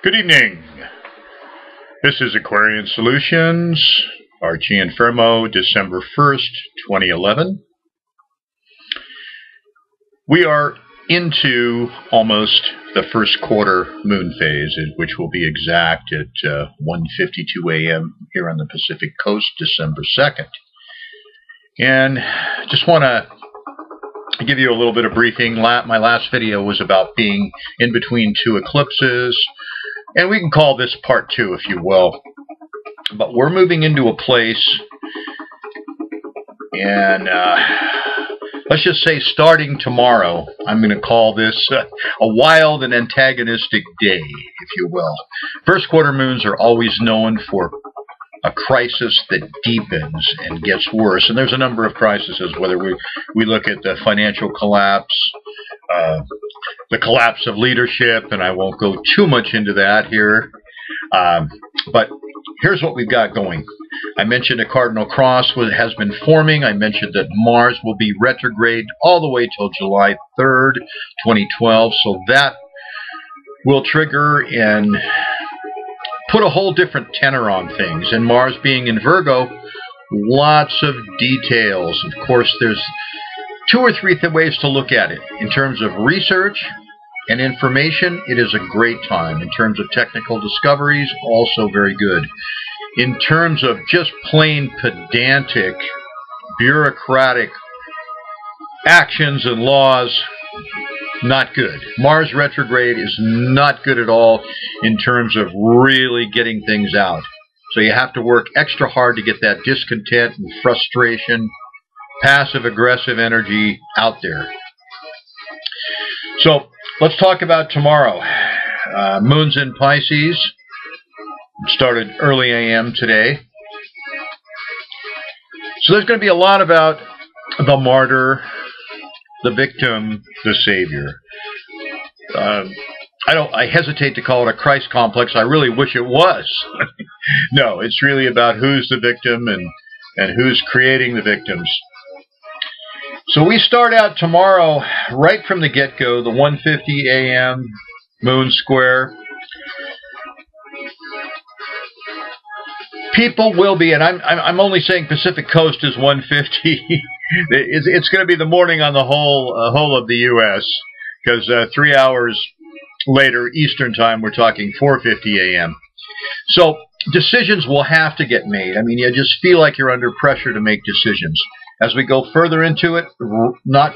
Good evening. This is Aquarian Solutions, Archie and Fermo, December 1st, 2011. We are into almost the first quarter moon phase, which will be exact at 1:52 a.m. here on the Pacific Coast, December 2nd. And just want to give you a little bit of briefing. My last video was about being in between two eclipses, and we can call this part 2, if you will. But we're moving into a place, and let's just say starting tomorrow, I'm going to call this a wild and antagonistic day, if you will. First quarter moons are always known for a crisis that deepens and gets worse. And there's a number of crises, whether we look at the financial collapse, the collapse of leadership, and I won't go too much into that here. But here's what we've got going. I mentioned a cardinal cross has been forming. I mentioned that Mars will be retrograde all the way till July 3rd, 2012. So that will trigger and put a whole different tenor on things. And Mars being in Virgo, lots of details. Of course, there's 2 or 3 ways to look at it. In terms of research and information, it is a great time. In terms of technical discoveries, also very good. In terms of just plain pedantic, bureaucratic actions and laws, not good. Mars retrograde is not good at all in terms of really getting things out. So you have to work extra hard to get that discontent and frustration, passive-aggressive energy out there. So let's talk about tomorrow. Moon's in Pisces. Started early AM today. So there's going to be a lot about the martyr, the victim, the savior. I hesitate to call it a Christ complex. I really wish it was. No, it's really about who's the victim and who's creating the victims. So we start out tomorrow right from the get-go, the 1:50 a.m. moon square. People will be, and I'm only saying Pacific Coast is 1:50. It's going to be the morning on the whole of the U.S. because 3 hours later Eastern time we're talking 4:50 a.m. So decisions will have to get made. I mean, you just feel like you're under pressure to make decisions. As we go further into it, not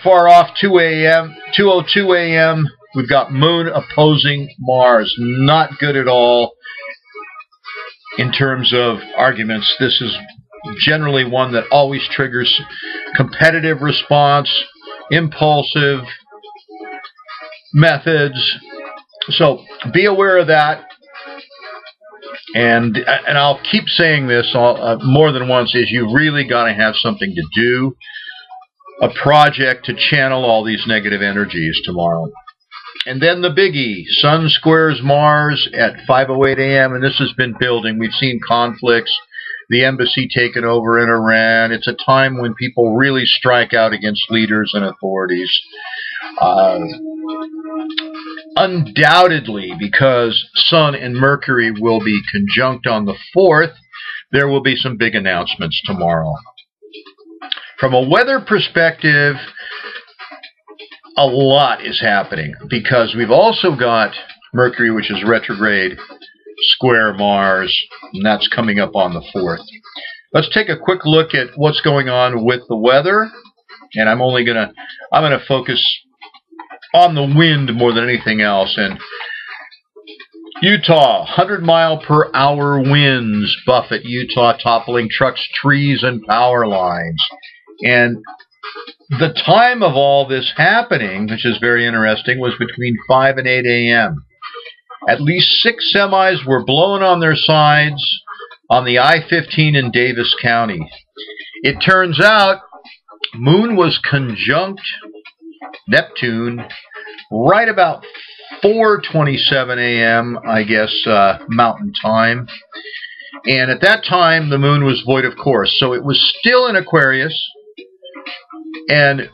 far off, 2:02 a.m. We've got Moon opposing Mars. Not good at all. In terms of arguments, this is generally one that always triggers competitive response, impulsive methods. So be aware of that. And I'll keep saying this more than once, is you really got to have something to do, a project to channel all these negative energies tomorrow. And then the biggie, Sun squares Mars at 5:08 a.m. And this has been building. We've seen conflicts, the embassy taken over in Iran. It's a time when people really strike out against leaders and authorities. Undoubtedly, because Sun and Mercury will be conjunct on the 4th, there will be some big announcements tomorrow. From a weather perspective, a lot is happening because we've also got Mercury, which is retrograde, square Mars, and that's coming up on the 4th. Let's take a quick look at what's going on with the weather, and I'm gonna focus on the wind more than anything else. And Utah, 100-mile-per-hour winds buffet Utah, toppling trucks, trees, and power lines. And the time of all this happening, which is very interesting, was between 5 and 8 a.m. At least 6 semis were blown on their sides on the I-15 in Davis County. It turns out Moon was conjunct Neptune right about 4:27 a.m., I guess, Mountain Time. And at that time, the Moon was void of course. So it was still in Aquarius and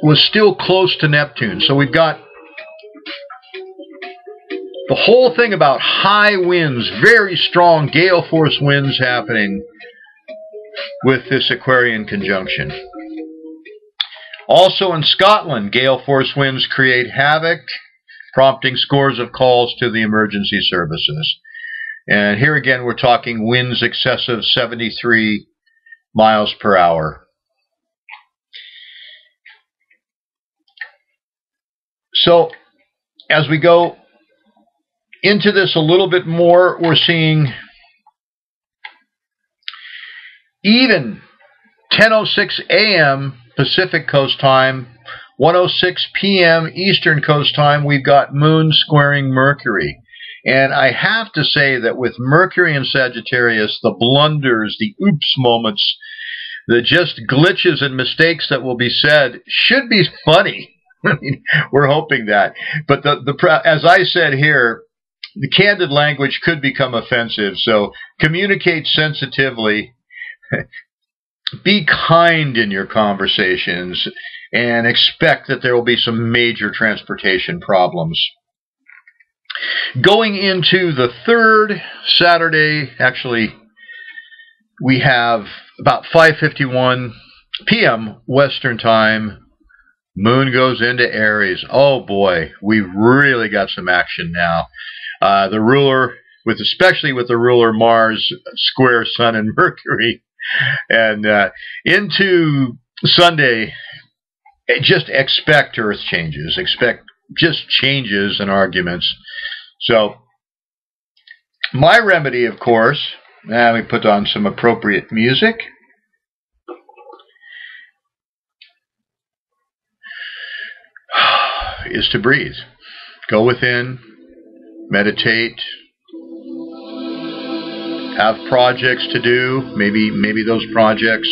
was still close to Neptune. So we've got the whole thing about high winds, very strong gale force winds happening with this Aquarian conjunction. Also in Scotland, gale force winds create havoc, prompting scores of calls to the emergency services. And here again, we're talking winds excessive 73 miles per hour. So, as we go into this a little bit more, we're seeing even 10:06 a.m. Pacific Coast Time, 1:06 p.m. Eastern Coast Time, we've got Moon squaring Mercury. And I have to say that with Mercury and Sagittarius, the blunders, the oops moments, the just glitches and mistakes that will be said should be funny. I mean, we're hoping that. But as I said here, the candid language could become offensive. So communicate sensitively. Be kind in your conversations and expect that there will be some major transportation problems. Going into the third Saturday, actually, we have about 5:51 p.m. Western Time. Moon goes into Aries. Oh boy, we've really got some action now. The ruler, especially with the ruler Mars, square Sun and Mercury. And into Sunday, just expect earth changes. Expect just changes and arguments. So, my remedy, of course, now we put on some appropriate music. Is to breathe. Go within, meditate, have projects to do, maybe those projects,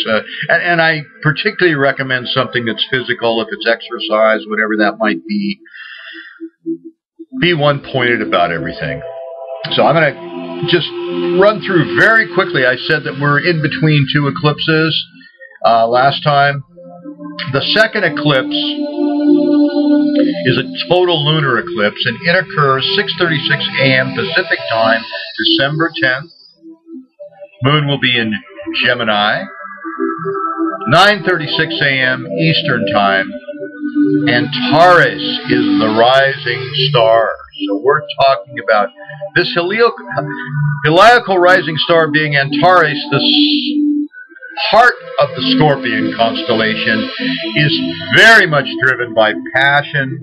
and I particularly recommend something that's physical, if it's exercise, whatever that might be. Be one-pointed about everything. So I'm going to just run through very quickly. I said that we're in between two eclipses last time. The second eclipse is a total lunar eclipse, and it occurs 6:36 a.m. Pacific Time, December 10th. Moon will be in Gemini. 9:36 a.m. Eastern Time. Antares is the rising star. So we're talking about this Heliacal Rising Star being Antares, the heart of the Scorpion constellation, is very much driven by passion,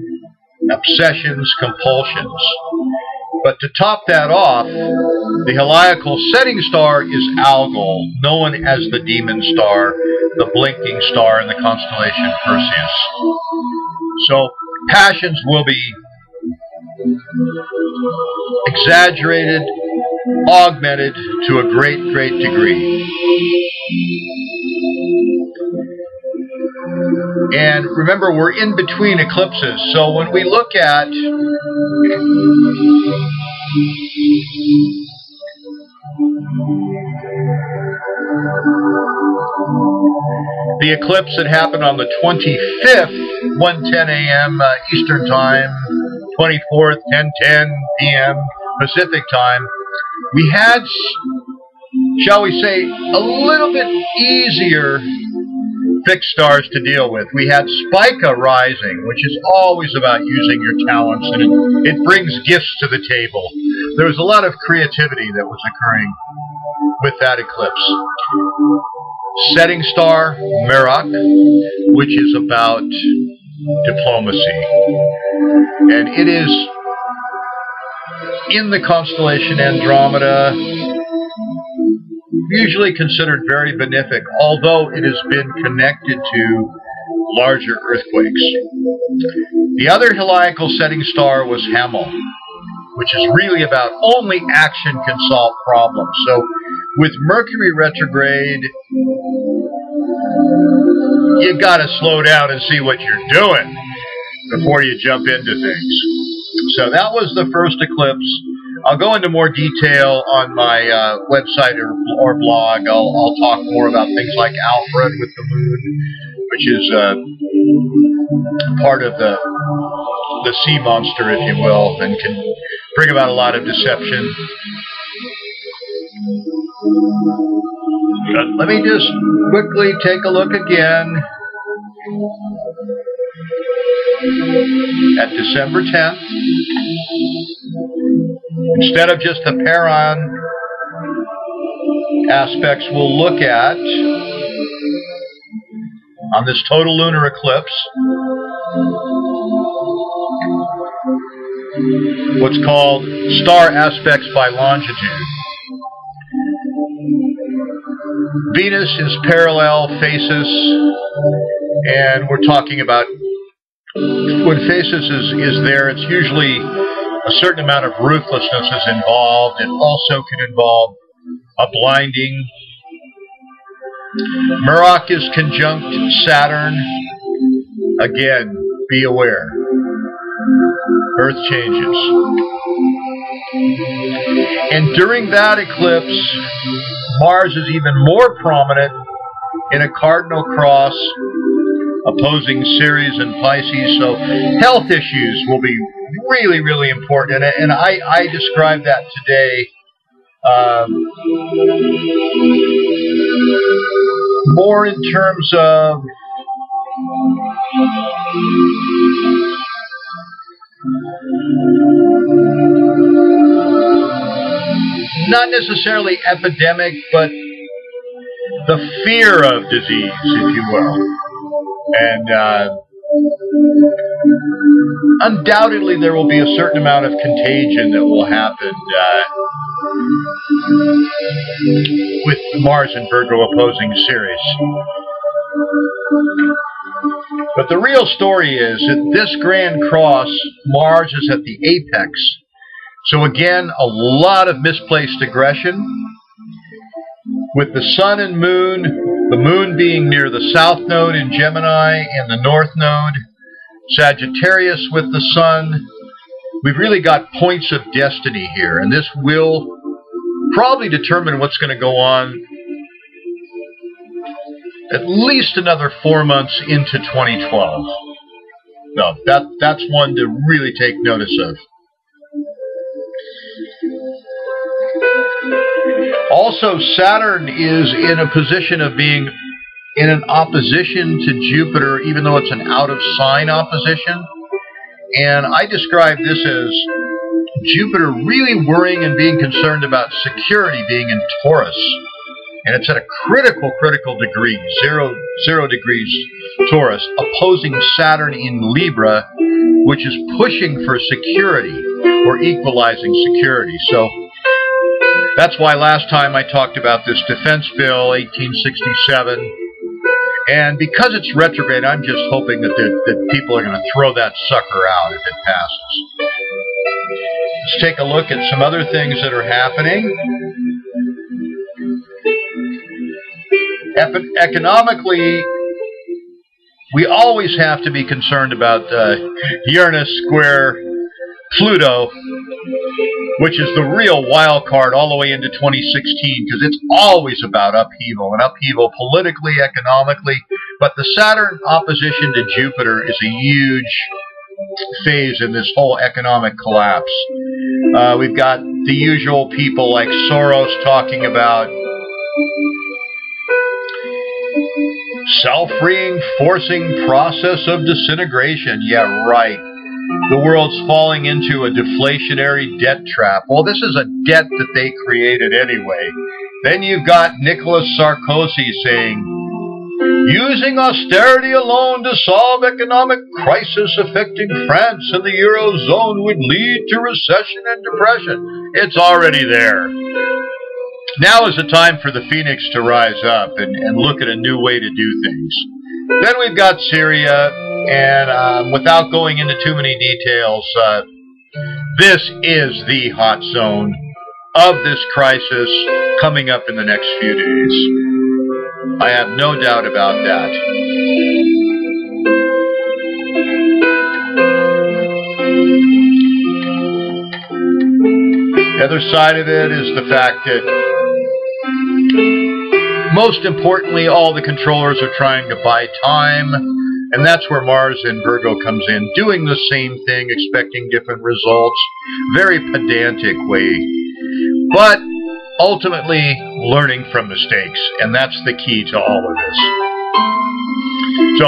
obsessions, compulsions. But to top that off, the heliacal setting star is Algol, known as the demon star, the blinking star in the constellation Perseus. So passions will be exaggerated, augmented to a great, great degree. And remember, we're in between eclipses, so when we look at the eclipse that happened on the 25th, 1:10 a.m. Eastern Time, 24th, 10:10 p.m. Pacific Time, we had, shall we say, a little bit easier fixed stars to deal with. We had Spica rising, which is always about using your talents, and it brings gifts to the table. There was a lot of creativity that was occurring with that eclipse. Setting star, Merak, which is about diplomacy. And it is in the constellation Andromeda, usually considered very benefic, although it has been connected to larger earthquakes. The other heliacal setting star was Hamel, which is really about only action can solve problems. So with Mercury retrograde, you got to slow down and see what you're doing before you jump into things. So that was the first eclipse. I'll go into more detail on my website or blog. I'll talk more about things like Alfred with the moon, which is part of the sea monster, if you will, and can bring about a lot of deception. But let me just quickly take a look again at December 10th. Instead of just the pair-on aspects we'll look at on this total lunar eclipse, what's called star aspects by longitude. Venus is parallel Phasis, and we're talking about when Phasis is there, it's usually a certain amount of ruthlessness is involved. It also can involve a blinding. Meroc is conjunct Saturn. Again, be aware. Earth changes. And during that eclipse, Mars is even more prominent in a cardinal cross opposing Ceres and Pisces. So health issues will be really, really important. And I described that today more in terms of not necessarily epidemic, but the fear of disease, if you will. And undoubtedly there will be a certain amount of contagion that will happen with Mars and Virgo opposing Ceres. But the real story is that this grand cross, Mars is at the apex. So again, a lot of misplaced aggression. With the Sun and Moon, the Moon being near the South Node in Gemini and the North Node, Sagittarius with the Sun, we've really got points of destiny here. And this will probably determine what's going to go on at least another 4 months into 2012. No, that's one to really take notice of. Also, Saturn is in a position of being in an opposition to Jupiter, even though it's an out-of-sign opposition. And I describe this as Jupiter really worrying and being concerned about security being in Taurus. And it's at a critical degree, zero degrees Taurus, opposing Saturn in Libra, which is pushing for security or equalizing security. So that's why last time I talked about this defense bill, 1867. And because it's retrograde, I'm just hoping that people are going to throw that sucker out if it passes. Let's take a look at some other things that are happening. Economically, we always have to be concerned about Uranus square Pluto, which is the real wild card all the way into 2016, because it's always about upheaval, and upheaval politically, economically. But the Saturn opposition to Jupiter is a huge phase in this whole economic collapse. We've got the usual people like Soros talking about self-reinforcing process of disintegration. Yeah, right. The world's falling into a deflationary debt trap. Well, this is a debt that they created anyway. Then you've got Nicolas Sarkozy saying, using austerity alone to solve economic crisis affecting France and the Eurozone would lead to recession and depression. It's already there. Now is the time for the Phoenix to rise up and look at a new way to do things. Then we've got Syria, and without going into too many details, this is the hot zone of this crisis coming up in the next few days. I have no doubt about that. The other side of it is the fact that most importantly, all the controllers are trying to buy time And that's where Mars in Virgo comes in, doing the same thing, expecting different results. Very pedantic way. But ultimately learning from mistakes. And that's the key to all of this. So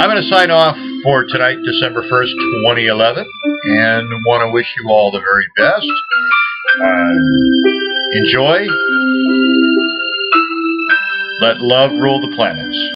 I'm going to sign off for tonight, December 1st, 2011. And want to wish you all the very best. Enjoy. Let love rule the planets.